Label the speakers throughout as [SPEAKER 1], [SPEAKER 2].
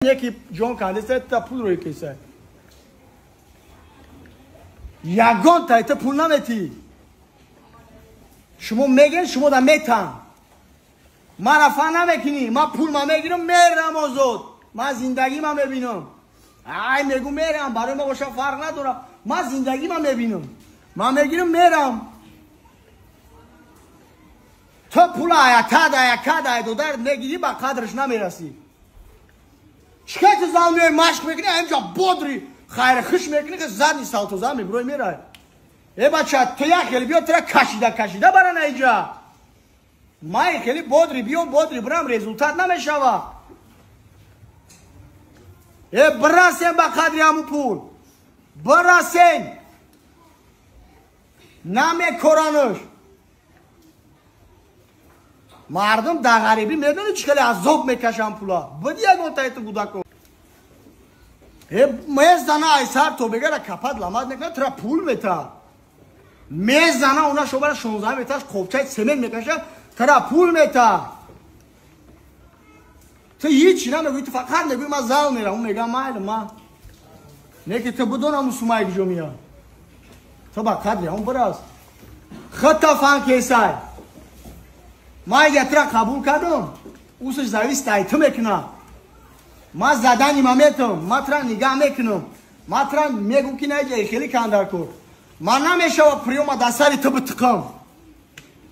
[SPEAKER 1] یکی جان کنده تا پول روی کیسه یگان تا پول نمیتی شما میگن شما دا میتن ما رفا نمیکنی ما پول ما میگیرم میرم آزاد ما زندگی ما میبینم ای میگو میرم برای ما باشه فرق نداره ما زندگی ما میبینم ما میگیرم میرم تو پول یک دو در میگیری با قدرش نمیرسی چکه تو زمین مشک میکنی اینجا بودری خیر خش میکنی که زد نیست تو زمین بروی میره ای بچه تو یک خیلی بیا ترا کشیده برن اینجا ما یک خیلی بودری بیام بودری برم رزولتات نمیشوه ای برسین با قدری همون پول برسین نمیکرانش مردم در غریبی میدونی چکلی عذاب میکشن پولا بدی یک منتهی تو بودا کن میز زنه ایسر تو بگره کپت لامد میکنه ترا پول میتا میز زنه اونا شبر 16 میتاش خوبچه سمن میکشه ترا پول میتا تو هیچی نمیگوی تو فقط نگوی ما زل میرم اون میگم مایل ما نه که تو بدونم اون سومایی جو میاد تو با قدری اون براز خطا فان کیسای ما اگه ترا قبول کردم اوسش زویست ایتو میکنم ما زدنی ما میتونم ما ترا نگاه میکنم ما ترا میگم که نه خیلی کندر کن ما نمیشه و پریوم دستاری تو بتکم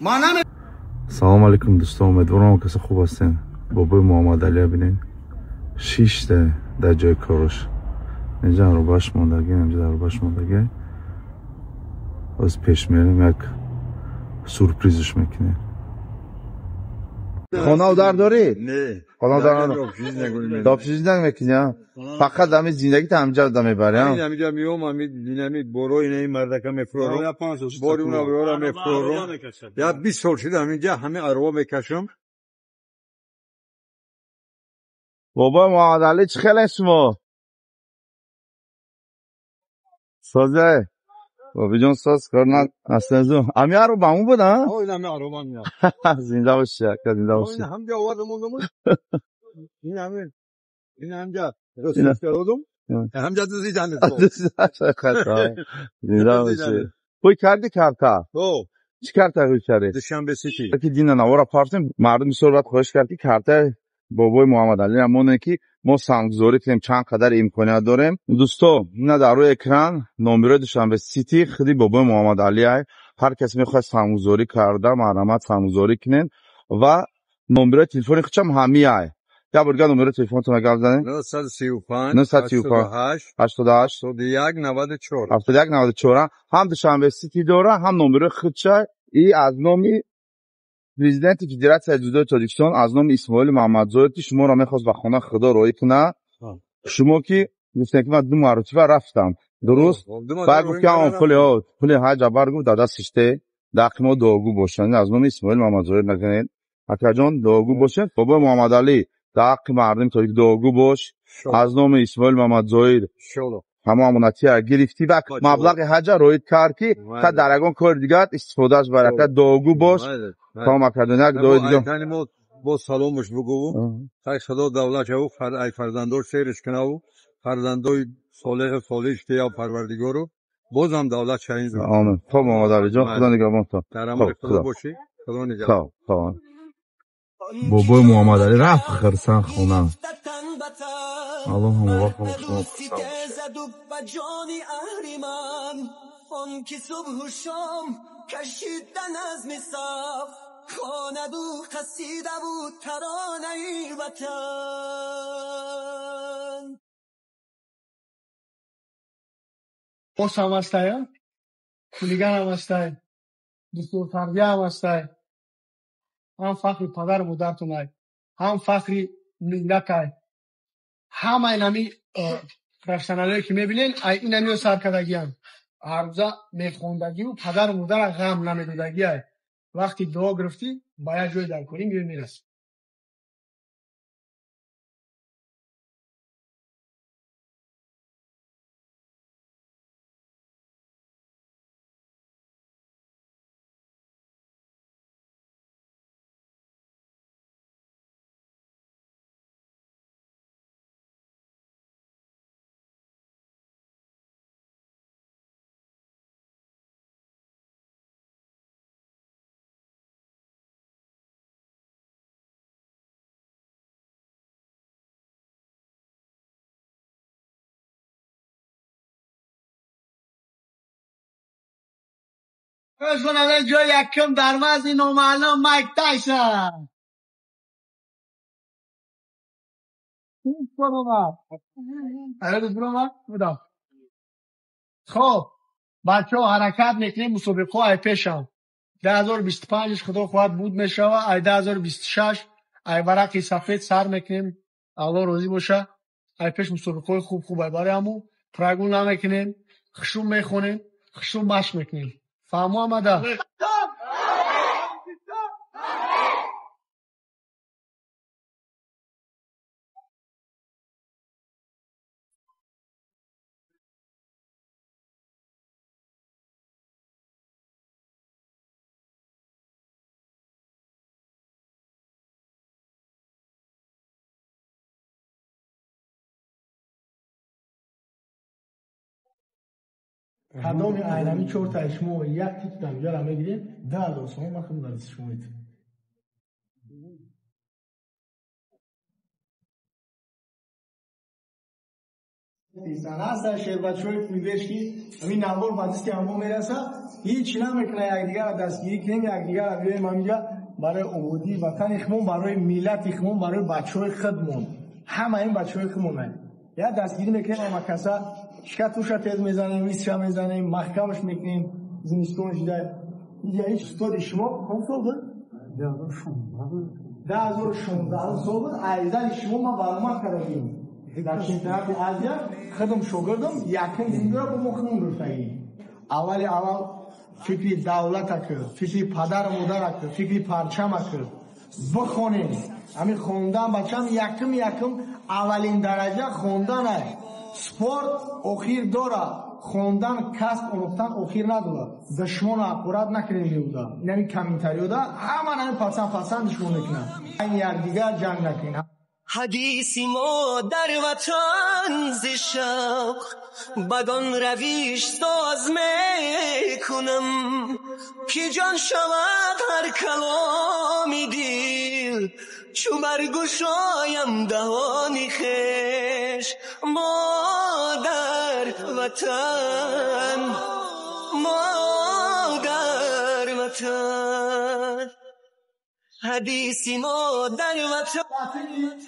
[SPEAKER 1] ما نمی
[SPEAKER 2] سلام علیکم دوستان امیدوارم کسی خوب هستین بابای محمد علی ببینین 6 تا در جای کارش اینجا رو باش موندگی اینجا رو باش موندگی از پیش میریم یک سورپریزش میکنه خانه در داری؟
[SPEAKER 3] نه
[SPEAKER 2] خانه در نداری؟ دابشیز نمیکنی؟ فقط دمی زندگی تا همجا دمی بری هم؟
[SPEAKER 3] همینجا میوم همینجا برو این مردکه میفرورم باری اونا بیارم میفرورم یا 20 سال شده همینجا همه اروا میکشم
[SPEAKER 2] بابا محمد علی چه خیلی اسمو؟ سازه بابی جان ساز کارنا اصلا زو امی رو با اون بود ها؟
[SPEAKER 3] این همه اروا میاد
[SPEAKER 2] زنده باشی زنده باشی
[SPEAKER 3] این همینجا آوردم این همینجا رسوش کردم همینجا دوزی جانت
[SPEAKER 2] زنده باشی کوی کردی کارتا چی کارتا روی کردی؟
[SPEAKER 3] دوشنبه سیتی
[SPEAKER 2] که دینا نوارا پارتیم مردم صحبت خوش کردی کارتا بابای محمد علی همونه که ما سانگزوری کنیم چند قدر امکانیت داریم دوستو نه در روی اکران نمره دوشنبه سیتی خودی بابای محمد علی های هر کسی میخواد سانگزوری کرده مرحمت سانگزوری کنین و نمره تلفن خودم همی های یا برگرد نمره تلفن تو مگه بزنین
[SPEAKER 3] 935
[SPEAKER 2] 935 88
[SPEAKER 3] 71 94
[SPEAKER 2] 71 94 هم دوشنبه سیتی داره هم نمره خودشه ای از نامی پرزیدنت فدراسیون جودو تاجیکستان از نام اسماعیل محمدزاده شما را میخواست به خانه خدا روی کنه شما که گفتن که من 2 مرتبه رفتم درست بعد گفت که اون پول حج برگو دادا سشته دقیقا داغو باشن از نام اسماعیل محمدزاده نکنید حتی جان داغو باشه بابا محمد علی دقیق مردم تا یک داغو باش از نام اسماعیل محمدزاده همه امانتی گرفتی و مبلغ حج روید کرد که تا درگان کار دیگر استفاده از برکت داغو باش تا مکدونک دوی دیگه
[SPEAKER 3] با سلامش بگو خیلی خدا دولت او ای فرزندور سیرش کنه او فرزندوی صالح که یا پروردگارو بازم دولت شاین زود
[SPEAKER 2] آمین خب محمد علی جان خدا نگهبان تو
[SPEAKER 3] در امر خدا باشی خدا نگهبان
[SPEAKER 2] خب بابای محمد علی رفت خرسن خونه الله هم وقت شما
[SPEAKER 4] آن که صبح و شام کشیدن از مصاف خواند و قصیده و ترانه ای وطن
[SPEAKER 1] باس هم هسته کولیگن هم هسته دستور تربیه هم هسته هم فخر پدر مادرتون های هم فخر ملت های همه اینمی رفتنهایی که میبینین اینمی سرکردگی هم عرضه میخوندگی و پدر مادر غم نمیدودگی های وقتی دعا گرفتی باید جای در کنی میرسی فرض کن جای یکم در وزن نامعلوم مایک تایسون. خب بچه ها حرکت میکنیم مسابقه های پیشم 2025 خدا خواهد بود میشه و 2026 ای ورقی سفید سر میکنیم الله روزی باشه ای پیش مسابقه خوب خوب برای همو پرگون نمیکنیم خشوم میخونیم خشوم مشق میکنیم فهمو آمده هدام عالمی 4 تا شما یک تیک دم یارا میگیریم 10,000 سوم مخم دارید شما ایت ساناس شهر بچوی میدهش کی همین نامور بادستی همو میرسه هیچ نمیکنه یک دیگر دستگیری کنیم یک دیگر بیایم همینجا برای عبودی وطن اخمون برای ملت اخمون برای بچهای خودمون همه این بچهای خودمون یا دستگیری میکنیم اما کسا شکتوش تیز میزنیم ویسش میزنیم محکمش میکنیم زمستونش ده اینجا هیچ استاد شما هم سال بود 2016 سال بود ایزن شما ما برنامه کردیم در چمپیونات آسیا خودم شاگردم یکم دیگر با مخمون رفتیم اول فکری دولت کرد فکری پدر و مادر کرد فکری پرچم کرد بخونیم همین خوندن بچم یکم اولین درجه خوندن سپورت اخیر داره خوندن کسب اونوقتن اخیر نداره دشمن اقورت نکنیم بوده یعنی کمینتری بوده همه پسند دشمن نکنن این یک دیگر جنگ نکنن
[SPEAKER 4] حدیثی ما در وطن ز شوق بدان رویش ساز میکنم که جان شود هر کلامی دل چو برگشایم دهانی خویش ما در وطن حدیثی ما در وطن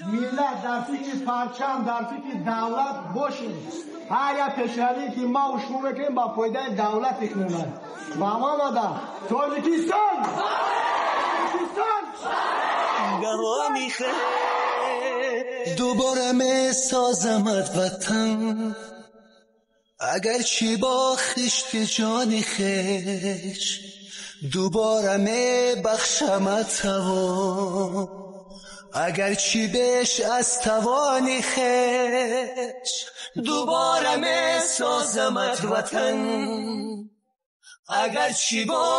[SPEAKER 1] ملت در فکر پرچم در فکر دولت باشیم هر یک کشوری که ما و شما بکنیم با فایده دولت اکنونه با ما ماده تاجیکستان
[SPEAKER 4] دهانی خیلی دوباره می سازمت وطن اگر چی با خشت جانی خیش دوباره می بخشمت توان اگر چی بیش از توانی خیش دوباره می سازمت وطن اگر چی با